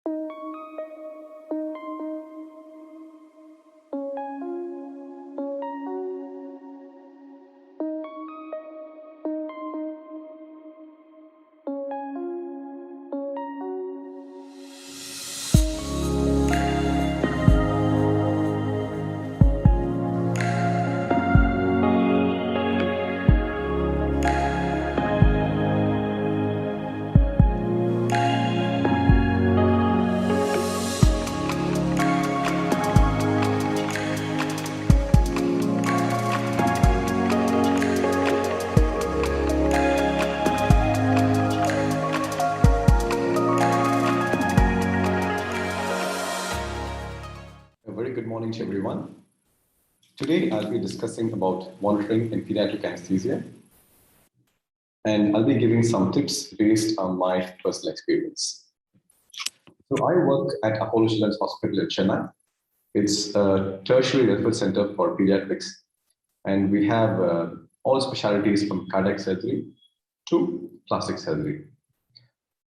To everyone. Today I'll be discussing about monitoring in pediatric anesthesia, and I'll be giving some tips based on my personal experience. So I work at Apollo Children's Hospital in Chennai. It's a tertiary referral center for pediatrics, and we have all specialties from cardiac surgery to plastic surgery.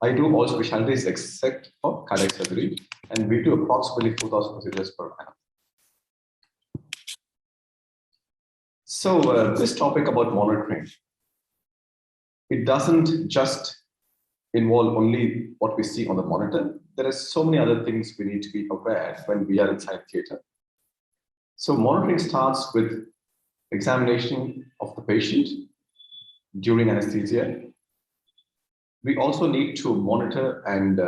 I do all specialties except for cardiac surgery, and we do approximately 4,000 procedures per annum. So this topic about monitoring, it doesn't just involve only what we see on the monitor. There are so many other things we need to be aware when we are inside theater. So monitoring starts with examination of the patient during anesthesia. We also need to monitor and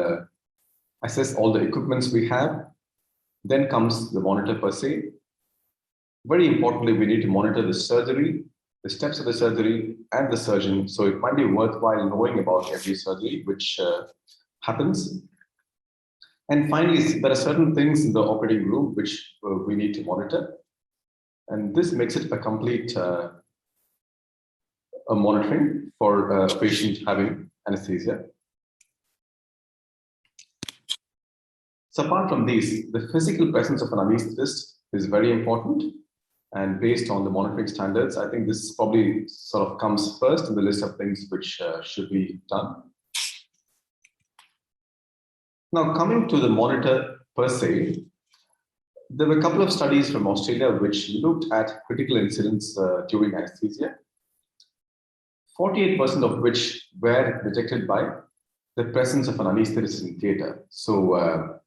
assess all the equipments we have. Then comes the monitor per se. Very importantly, we need to monitor the surgery, the steps of the surgery, and the surgeon. So it might be worthwhile knowing about every surgery which happens. And finally, there are certain things in the operating room which we need to monitor. And this makes it a complete a monitoring for a patient having anesthesia. So apart from these, the physical presence of an anesthetist is very important. And based on the monitoring standards, I think this probably sort of comes first in the list of things which should be done. Now, coming to the monitor per se, there were a couple of studies from Australia which looked at critical incidents during anesthesia, 48% of which were detected by the presence of an anesthetist in theater. So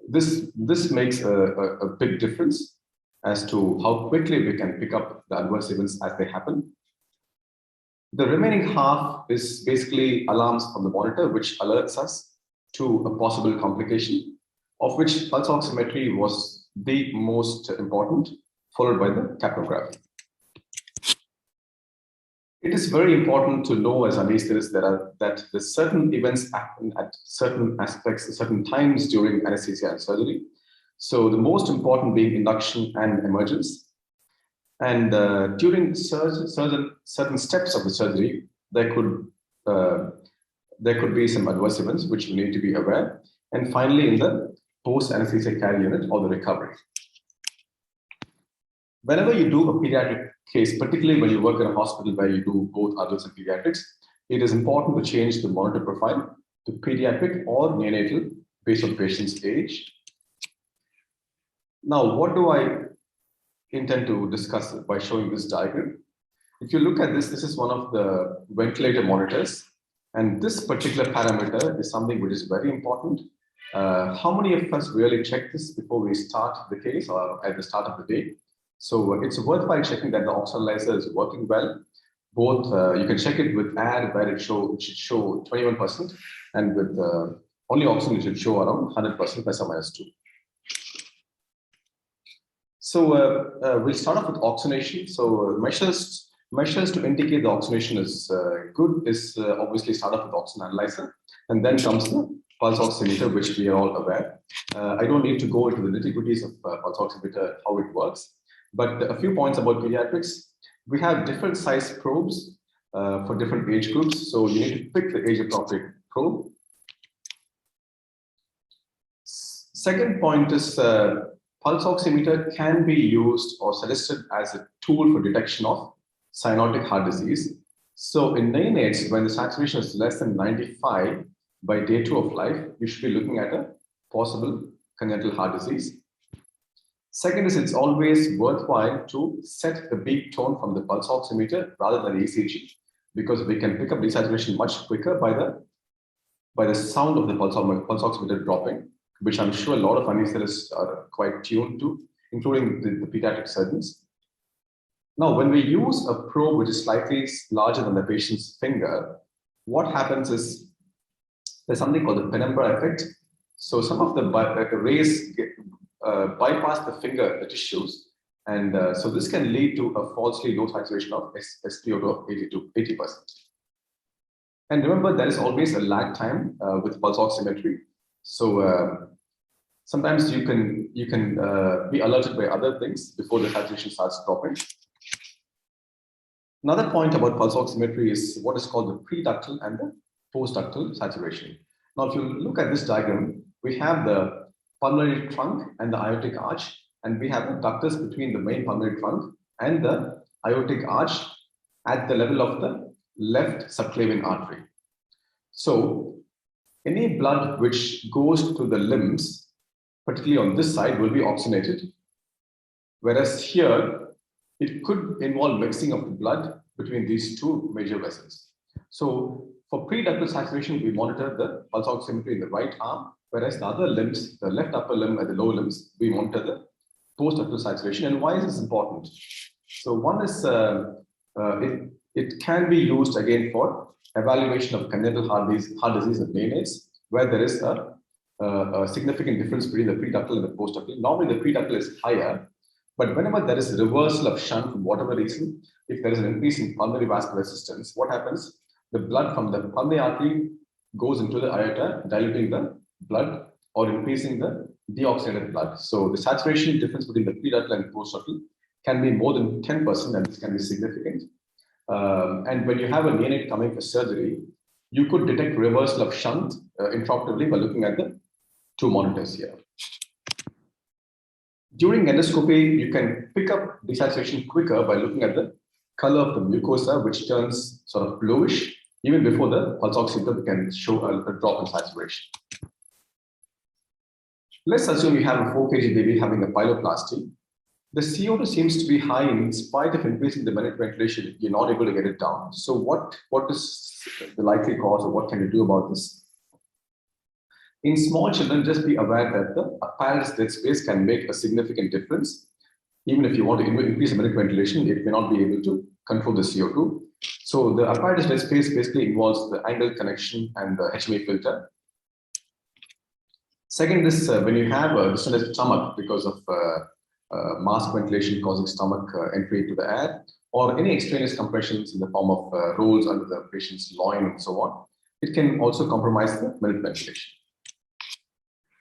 this makes a big difference as to how quickly we can pick up the adverse events as they happen. The remaining half is basically alarms from the monitor, which alerts us to a possible complication, of which pulse oximetry was the most important, followed by the capnography. It is very important to know as anesthetists that the certain events happen at certain aspects, certain times during anesthesia and surgery. So the most important being induction and emergence. And during certain steps of the surgery, there could be some adverse events which we need to be aware. And finally, in the post-anesthesia care unit or the recovery. Whenever you do a pediatric case, particularly when you work in a hospital where you do both adults and pediatrics, it is important to change the monitor profile to pediatric or neonatal based on the patient's age. Now, what do I intend to discuss by showing this diagram? If you look at this, this is one of the ventilator monitors. And this particular parameter is something which is very important. How many of us really check this before we start the case or at the start of the day? So it's worthwhile checking that the oxygenalyzer is working well. Both, you can check it with air where it should show 21%, and with only oxygen it should show around 100% plus or minus 2. So we'll start off with oxygenation. So measures to indicate the oxygenation is good is obviously start off with oxygen analyzer, and then comes the pulse oximeter, which we are all aware. I don't need to go into the nitty-gritties of pulse oximeter, how it works, but a few points about pediatrics. We have different size probes for different age groups, so you need to pick the age-appropriate probe. Second point is pulse oximeter can be used or suggested as a tool for detection of cyanotic heart disease. So in neonates, when the saturation is less than 95, by day 2 of life, you should be looking at a possible congenital heart disease. Second is it's always worthwhile to set the beat tone from the pulse oximeter rather than ECG, because we can pick up desaturation much quicker by the sound of the pulse oximeter dropping, which I'm sure a lot of anesthetists are quite tuned to, including the pediatric surgeons. Now, when we use a probe which is slightly larger than the patient's finger, what happens is there's something called the penumbra effect. So some of the rays bypass the finger, the tissues, and so this can lead to a falsely low saturation of SpO2 of 80%. And remember, there is always a lag time with pulse oximetry. So sometimes you can be alerted by other things before the saturation starts dropping. Another point about pulse oximetry is what is called the preductal and the postductal saturation. Now, if you look at this diagram, we have the pulmonary trunk and the aortic arch, and we have the ductus between the main pulmonary trunk and the aortic arch at the level of the left subclavian artery. So any blood which goes to the limbs, particularly on this side, will be oxygenated, whereas here it could involve mixing of the blood between these two major vessels. So for preductal saturation, we monitor the pulse oximetry in the right arm, whereas the other limbs, the left upper limb and the lower limbs, we monitor the postductal saturation. And why is this important? So one is it can be used again for evaluation of congenital heart disease in neonates, where there is a significant difference between the preductal and the postductal. Normally the preductal is higher, but whenever there is a reversal of shunt for whatever reason, if there is an increase in pulmonary vascular resistance, what happens? The blood from the pulmonary artery goes into the aorta, diluting the blood or increasing the deoxygenated blood. So the saturation difference between the preductal and postductal can be more than 10%, and this can be significant. And when you have a neonate coming for surgery, you could detect reversal of shunt intraoperatively by looking at the two monitors here. During endoscopy, you can pick up desaturation quicker by looking at the color of the mucosa, which turns sort of bluish. Even before the pulse oximeter can show a drop in saturation. Let's assume you have a 4 kg baby having a pyeloplasty. The CO2 seems to be high in spite of increasing the minute ventilation. You're not able to get it down. So what is the likely cause, or what can you do about this? In small children, just be aware that the apparatus dead space can make a significant difference. Even if you want to increase the minute ventilation, it may not be able to control the CO2. So the apparatus dead space basically involves the angle connection and the HMA filter. Second is when you have a distended stomach because of mask ventilation causing stomach entry into the air, or any extraneous compressions in the form of rolls under the patient's loin and so on, it can also compromise the minute ventilation.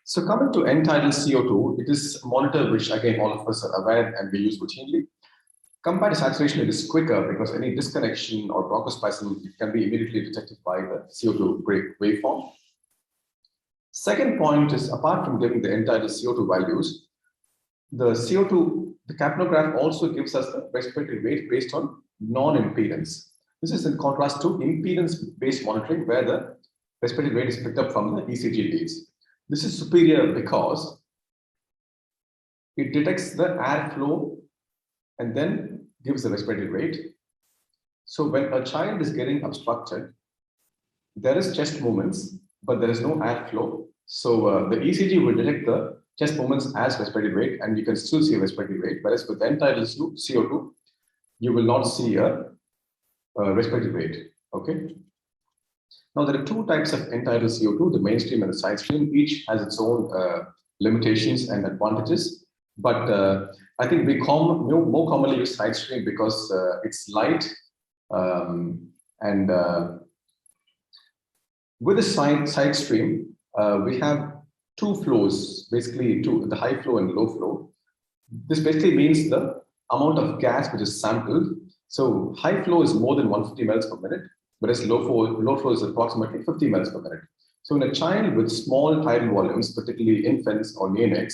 So coming to end-tidal CO2, it is a monitor which again all of us are aware and we use routinely. Compared to saturation, it is quicker because any disconnection or bronchospasm can be immediately detected by the CO2 waveform. Second point is, apart from giving the end-tidal CO2 values, the CO2, the capnograph also gives us the respiratory rate based on non-impedance. This is in contrast to impedance-based monitoring, where the respiratory rate is picked up from the ECG leads. This is superior because it detects the airflow and then gives the respiratory rate. So when a child is getting obstructed, there is chest movements, but there is no airflow. So the ECG will detect the chest movements as respiratory rate, and you can still see a respiratory rate. Whereas with end-tidal CO2, you will not see a respiratory rate. Okay. Now there are two types of end-tidal CO2: the mainstream and the side stream. Each has its own limitations and advantages. But I think we more commonly use side stream because it's light, and with the side stream, we have two flows, basically the high flow and low flow. This basically means the amount of gas which is sampled. So high flow is more than 150 mL per minute, whereas low flow is approximately 50 mL per minute. So in a child with small tidal volumes, particularly infants or neonates,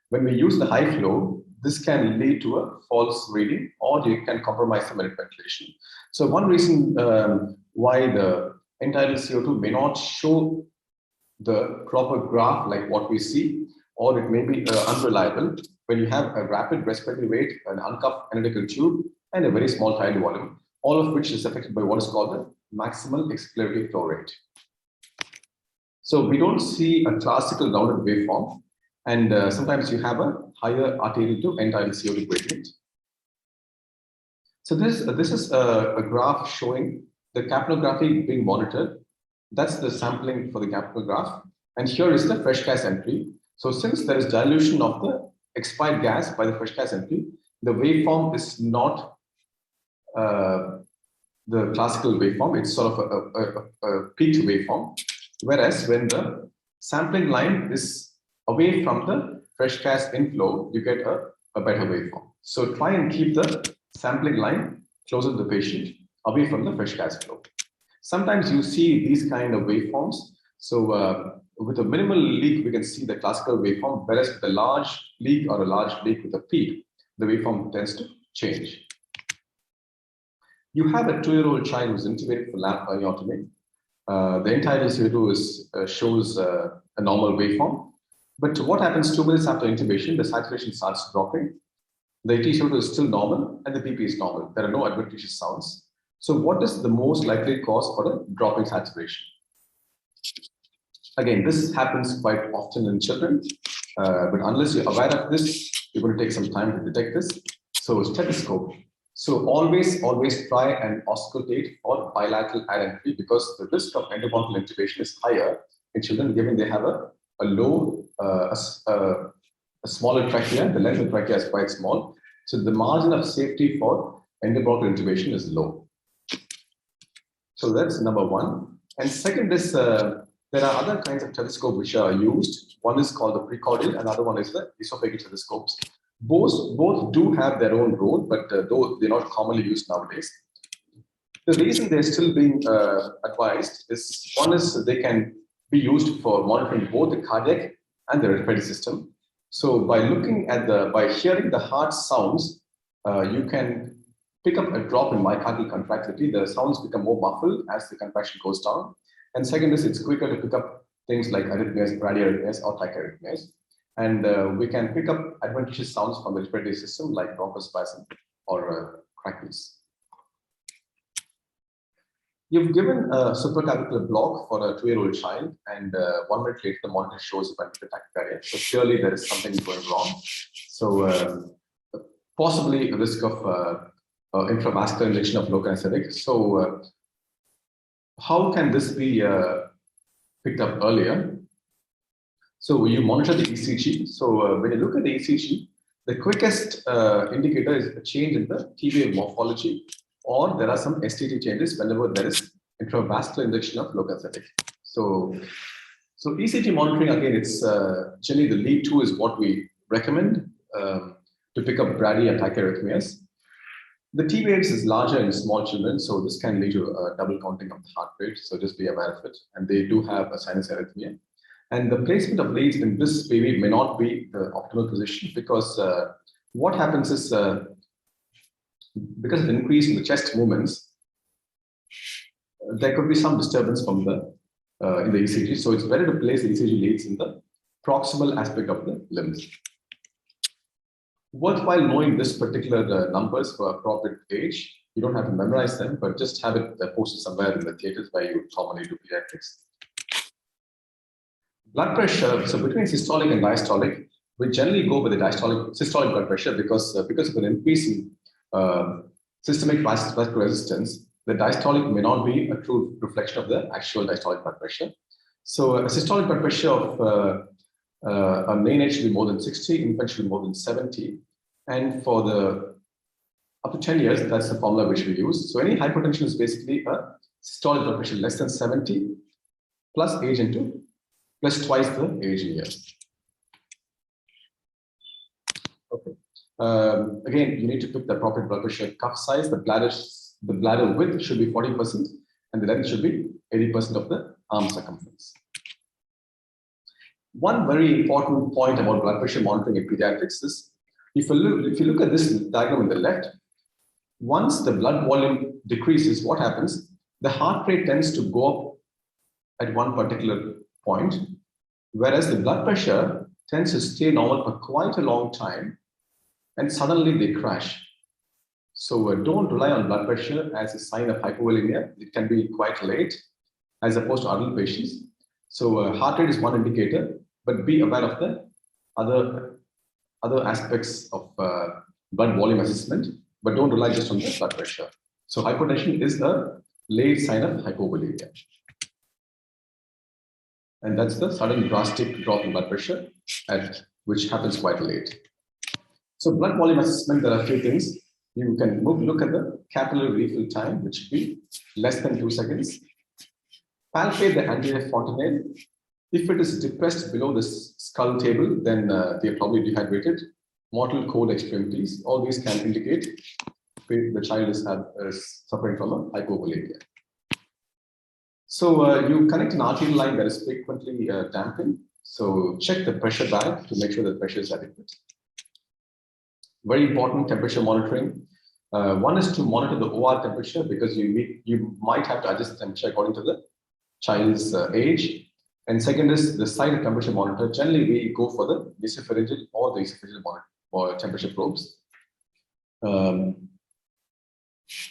when we use the high flow, this can lead to a false reading, or you can compromise the minute ventilation. So one reason why the end-tidal CO2 may not show the proper graph like what we see, or it may be unreliable when you have a rapid respiratory rate, an uncuffed analytical tube, and a very small tidal volume, all of which is affected by what is called the maximal expiratory flow rate. So we don't see a classical rounded waveform, and sometimes you have a higher arterial to end tidal CO2 gradient. So this is a graph showing the capnography being monitored. That's the sampling for the capnograph. And here is the fresh gas entry. So since there is dilution of the expired gas by the fresh gas entry, the waveform is not the classical waveform. It's sort of a peaked waveform. Whereas when the sampling line is away from the fresh gas inflow, you get a better waveform. So try and keep the sampling line closer to the patient, away from the fresh gas flow. Sometimes you see these kind of waveforms. So with a minimal leak, we can see the classical waveform, whereas with a large leak or a large leak with a peak, the waveform tends to change. You have a 2-year-old child who's intubated for lap goniotomy. The end-tidal CO2 shows a normal waveform. But what happens 2 minutes after intubation, the saturation starts dropping. The ET02 is still normal and the PP is normal. There are no adventitious sounds. So what is the most likely cause for a dropping saturation? Again, this happens quite often in children, but unless you're aware of this, you're going to take some time to detect this. So stethoscope. So always try and auscultate for bilateral air entry, because the risk of endobronchial intubation is higher in children given they have a low, a smaller trachea. The length of the trachea is quite small. So the margin of safety for endobronchial intubation is low. So that's number one. And second is, there are other kinds of telescopes which are used. One is called the precordial, another one is the esophageal telescopes. Both do have their own role, but though they're not commonly used nowadays. The reason they're still being advised is, one is they can be used for monitoring both the cardiac and the respiratory system. So by hearing the heart sounds, you can pick up a drop in myocardial contractility. The sounds become more muffled as the contraction goes down. And second is, it's quicker to pick up things like arrhythmias, bradyarrhythmias, or tachyarrhythmias. And we can pick up adventitious sounds from the respiratory system like bronchospasm or crackles. You've given a supraclavicular block for a 2-year-old child, and 1 minute later, the monitor shows ventricular tachycardia. So clearly there is something going wrong. So possibly a risk of intravascular injection of local anesthetic. So how can this be picked up earlier? So you monitor the ECG. So when you look at the ECG, the quickest indicator is a change in the T wave morphology, or there are some STT changes whenever there is intravascular injection of local anesthetic. So ECG monitoring, again, it's generally the lead 2 is what we recommend to pick up brady and tachyarrhythmias. The T waves is larger in small children, so this can lead to a double counting of the heart rate. So just be aware of it. And they do have a sinus arrhythmia. And the placement of leads in this baby may not be the optimal position, because what happens is, because of the increase in the chest movements, there could be some disturbance from the in the ECG. So it's better to place the ECG leads in the proximal aspect of the limbs. Worthwhile knowing this particular numbers for appropriate age. You don't have to memorize them, but just have it posted somewhere in the theaters where you commonly do pediatrics. Blood pressure, so between systolic and diastolic, we generally go with the systolic blood pressure because of an increase in systemic vascular resistance. The diastolic may not be a true reflection of the actual diastolic blood pressure. So a systolic blood pressure of a main age should be more than 60, infant should be more than 70. And for the up to 10 years, that's the formula which we use. So any hypertension is basically a systolic blood pressure less than 70 plus age into plus twice the age in years. Okay. Again, you need to pick the appropriate blood pressure cuff size. The bladder width should be 40%, and the length should be 80% of the arm circumference. One very important point about blood pressure monitoring in pediatrics is, if you look at this diagram on the left, once the blood volume decreases, what happens? The heart rate tends to go up at one particular point, Whereas the blood pressure tends to stay normal for quite a long time and suddenly they crash. So don't rely on blood pressure as a sign of hypovolemia. It can be quite late as opposed to adult patients. So heart rate is one indicator, but be aware of the other aspects of blood volume assessment, but don't rely just on the blood pressure. So hypertension is a late sign of hypovolemia. And that's the sudden drastic drop in blood pressure, which happens quite late. So blood volume assessment, there are a few things. You can look at the capillary refill time, which should be less than 2 seconds. Palpate the anterior fontanelle. If it is depressed below the skull table, then they're probably dehydrated. Mortal cold extremities, all these can indicate the child is suffering from a hypovolemia. So you connect an arterial line that is frequently dampened. So check the pressure bag to make sure the pressure is adequate. Very important temperature monitoring. One is to monitor the OR temperature because you might have to adjust the temperature according to the child's age. And second is the site of temperature monitor. Generally, we go for the esophageal or the esophageal monitor or temperature probes.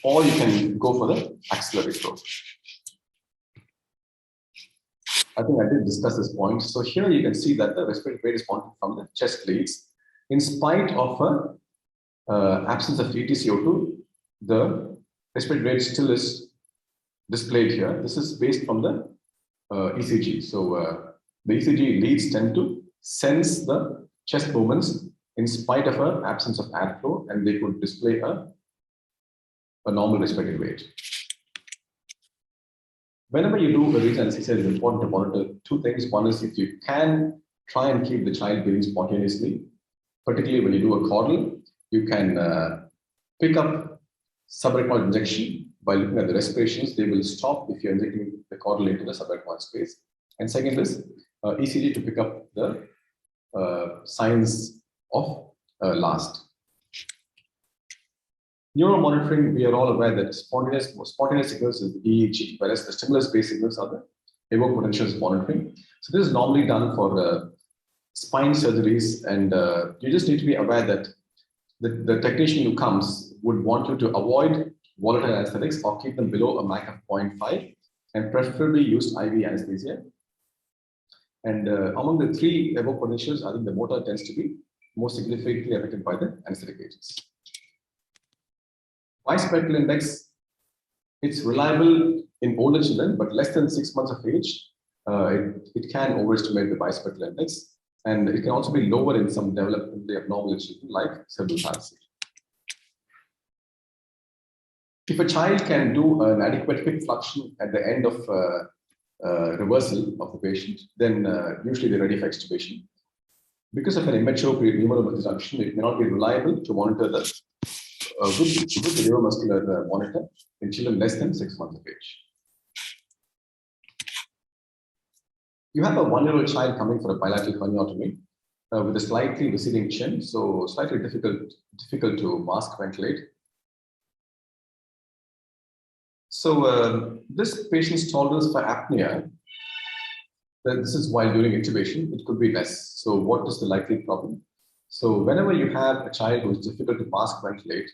Or you can go for the axillary probe. I think I did discuss this point. So here you can see that the respiratory rate is monitored from the chest leads. In spite of an absence of EtCO2, the respiratory rate still is displayed here. This is based from the ECG. So the ECG leads tend to sense the chest movements in spite of an absence of airflow, and they could display a normal respiratory rate. Whenever you do a regional anesthesia, it is important to monitor two things. One is if you can try and keep the child breathing spontaneously, particularly when you do a chordal, you can pick up subarachnoid injection by looking at the respirations. They will stop if you're injecting the chordal into the subarachnoid space. And second is ECG to pick up the signs of last. Neuromonitoring, we are all aware that spontaneous signals is the EEG, whereas the stimulus-based signals are the evoked potentials monitoring. So this is normally done for spine surgeries, and you just need to be aware that the technician who comes would want you to avoid volatile anesthetics or keep them below a MAC of 0.5 and preferably use IV anesthesia. And among the three evoked potentials, I think the motor tends to be more significantly affected by the anesthetic agents. Bispectral index, it's reliable in older children, but less than 6 months of age, it can overestimate the bispectral index, and it can also be lower in some developmentally abnormal children like cerebral palsy. If a child can do an adequate hip flexion at the end of reversal of the patient, then usually they're ready for extubation. Because of an immature neural junction, it may not be reliable to monitor the with the neuromuscular monitor in children less than 6 months of age. You have a 1-year-old child coming for a bilateral craniotomy with a slightly receding chin, so slightly difficult to mask ventilate. So this patient's tolerance for apnea, this is while during intubation, it could be less. So what is the likely problem? So whenever you have a child who is difficult to mask ventilate,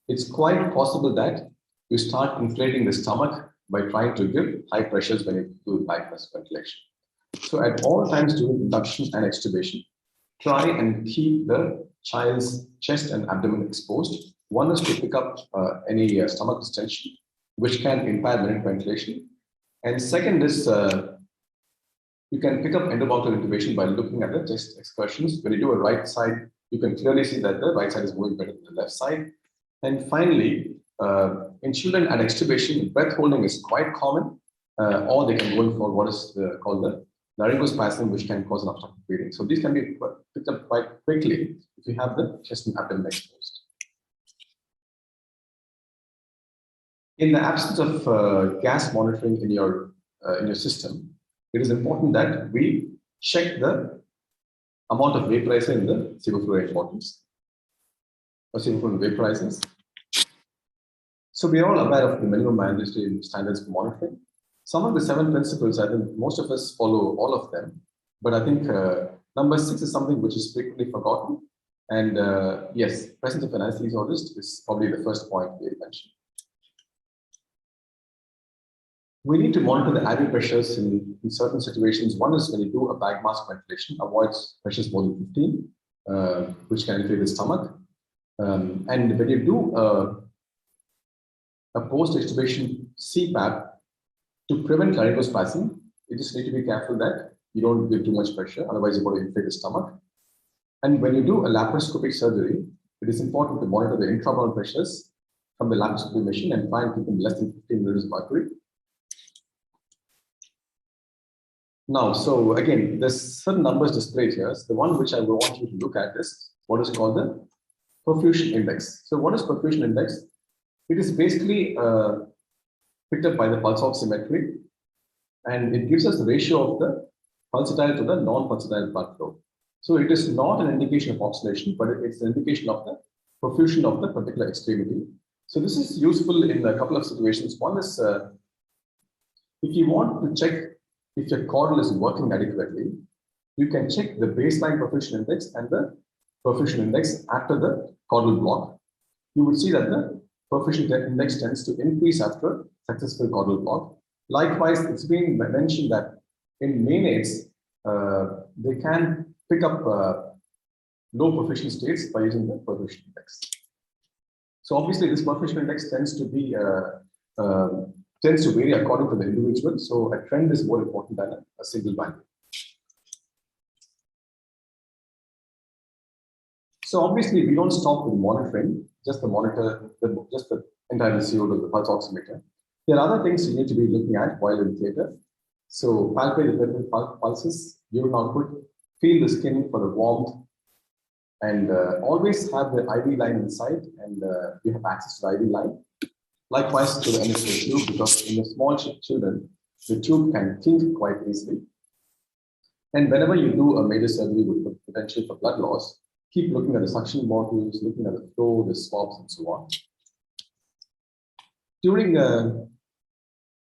it's quite possible that you start inflating the stomach by trying to give high pressures when you do diaphragmatic ventilation. So at all times during induction and extubation, try and keep the child's chest and abdomen exposed. One is to pick up any stomach distension, which can impair minute ventilation. And second is you can pick up endobronchial intubation by looking at the chest excursions. When you do a right side, you can clearly see that the right side is moving better than the left side. And finally, in children at extubation, breath holding is quite common, or they can go in for what is called the laryngospasm, which can cause an obstructive breathing. So these can be picked up quite quickly if you have the chest and abdomen exposed. In the absence of gas monitoring in your system, it is important that we check the amount of vaporizer in the sevoflurane bottles or sevoflurane vaporizers. So we are all aware of the minimum mandatory standards for monitoring. Some of the 7 principles, I think most of us follow all of them, But I think number 6 is something which is frequently forgotten. And yes, presence of an anesthesiologist is probably the first point we mentioned. We need to monitor the IV pressures in certain situations. One is when you do a bag mask ventilation, avoids pressures more than 15, which can inflate the stomach. And when you do a post-extubation CPAP, to prevent laryngospasm, you just need to be careful that you don't give too much pressure, otherwise you're going to inflate the stomach. And when you do a laparoscopic surgery, it is important to monitor the intraabdominal pressures from the laparoscopy machine and try and keep them less than 15 millimeters of mercury. Now, so again, there's certain numbers displayed here. So the one which I want you to look at is what is called the perfusion index. So what is perfusion index? It is basically picked up by the pulse oximetry, and it gives us the ratio of the pulsatile to the non-pulsatile blood flow. So it is not an indication of oxidation, but it's an indication of the perfusion of the particular extremity. So this is useful in a couple of situations. One is if you want to check if your caudal is working adequately, you can check the baseline perfusion index and the perfusion index after the caudal block. You would see that the perfusion index tends to increase after successful caudal block. Likewise, it's been mentioned that in neonates, they can pick up low perfusion states by using the perfusion index. So obviously, this perfusion index tends to be tends to vary according to the individual. So a trend is more important than a single value. So obviously, we don't stop with monitoring, just the monitor, just the entire CO2, the pulse oximeter. There are other things you need to be looking at while in theater. So palpate the peripheral pulses, urine output, feel the skin for the warmth, and always have the IV line inside, and you have access to the IV line. Likewise to the NSA tube, because in the small children, the tube can kink quite easily. And whenever you do a major surgery with the potential for blood loss, keep looking at the suction bottles, looking at the flow, the swabs, and so on. During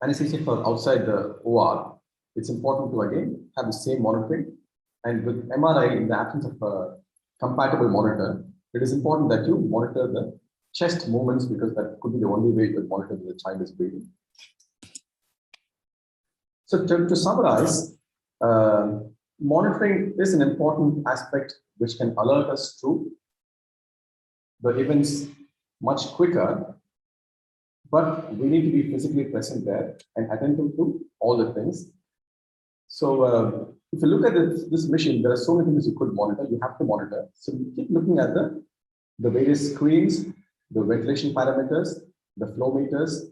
anesthesia for outside the OR, it's important to again have the same monitoring. And with MRI, in the absence of a compatible monitor, it is important that you monitor the chest movements, because that could be the only way you could monitor that the child is breathing. So to summarize, monitoring is an important aspect which can alert us to the events much quicker, but we need to be physically present there and attentive to all the things. So if you look at this machine, there are so many things you could monitor, you have to monitor. So you keep looking at the various screens, the ventilation parameters, the flow meters,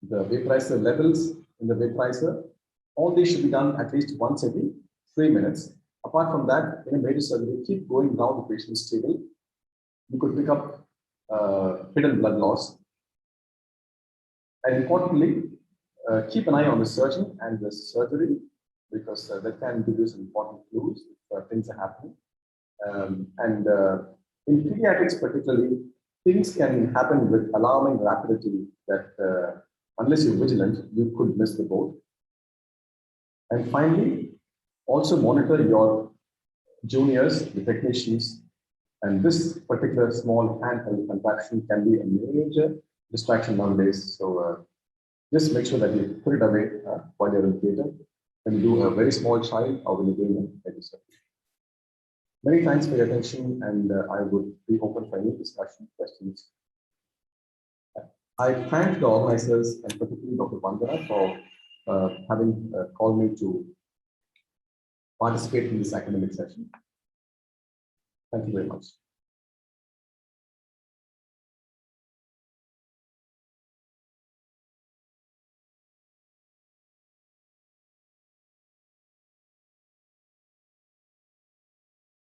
the vaporizer levels in the vaporizer. All these should be done at least once every 3 minutes. Apart from that, in a major surgery, keep going down the patient's table. You could pick up hidden blood loss. And importantly, keep an eye on the surgeon and the surgery, because that can give you some important clues if things are happening. In pediatrics particularly, things can happen with alarming rapidity that unless you're vigilant, you could miss the boat. And finally, also monitor your juniors, the technicians, and this particular small handheld contraption can be a major distraction nowadays. So just make sure that you put it away while you're in theater, when you do a very small child or when you're doing a surgery. Many thanks for your attention, and I would be open for any discussion, questions. I thank the organizers and particularly Dr. Vandana for having called me to participate in this academic session. Thank you very much.